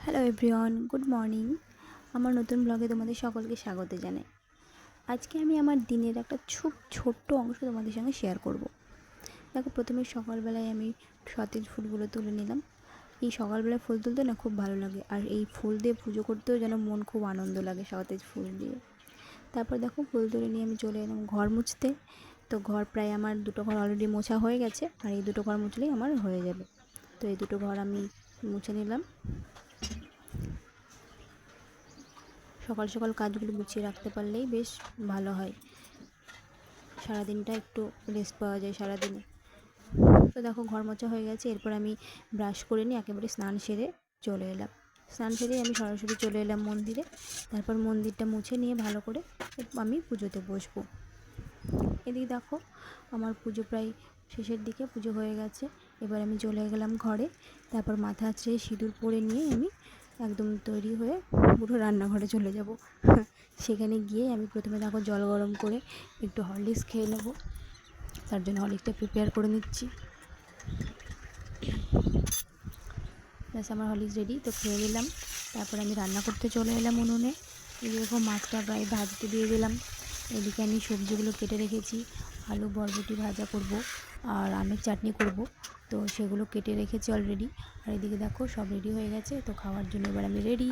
Hello everyone, good morning. আমার নতুন ব্লগে তোমাদের সকলকে স্বাগত জানাই। আজকে আমি আমার দিনের একটা ছোট্ট অংশ তোমাদের সঙ্গে শেয়ার করব। দেখো, প্রথমে সকালবেলায় আমি সতেজ ফুলগুলো তুলে নিলাম। এই সকালবেলায় ফুল তুলতে না খুব ভালো লাগে, আর এই ফুল দিয়ে পুজো করতেও যেন মন খুব আনন্দ লাগে সতেজ ফুল দিয়ে। তারপর দেখো, ফুল তুলে নিয়ে আমি চলে এলাম ঘর মুছতে। তো ঘর প্রায় আমার দুটো ঘর অলরেডি মোছা হয়ে গেছে, আর এই দুটো ঘর মুছলেই আমার হয়ে যাবে। তো এই দুটো ঘর আমি মুছে নিলাম। সকাল সকাল কাজগুলো গুছিয়ে রাখতে পারলেই বেশ ভালো হয়, সারাদিনটা একটু রেস্ট পাওয়া যায় সারাদিনে। তো দেখো, ঘর মোছা হয়ে গেছে। এরপর আমি ব্রাশ করে নিয়ে একেবারে স্নান সেরে চলে এলাম। স্নান সেরেই আমি সরাসরি চলে এলাম মন্দিরে। তারপর মন্দিরটা মুছে নিয়ে ভালো করে আমি পুজোতে বসবো। এদিকে দেখো, আমার পুজো প্রায় শেষের দিকে, পুজো হয়ে গেছে। এবার আমি চলে গেলাম ঘরে। তারপর মাথা আঁচড়ে সিঁদুর পরে নিয়ে আমি একদম তৈরি হয়ে পুরো রান্নাঘরে চলে যাব। সেখানে গিয়ে আমি প্রথমে দেখো জল গরম করে একটু হরলিক্স খেয়ে নেব। তার জন্য হরলিক্সটা প্রিপেয়ার করে নিচ্ছি। ব্যাস, আমার হরলিক্স রেডি। তো খেয়ে নিলাম। তারপর আমি রান্না করতে চলে এলাম উনুনে। এরকম মাছটা প্রায় ভাজতে দিয়ে দিলাম। এদিকে আমি সবজিগুলো কেটে রেখেছি। আলু বরবটি ভাজা করব, আর আমের চাটনি করব। তো সেগুলো কেটে রেখেছি অলরেডি। আর এদিকে দেখো সব রেডি হয়ে গেছে। তো খাওয়ার জন্য এবার আমি রেডি।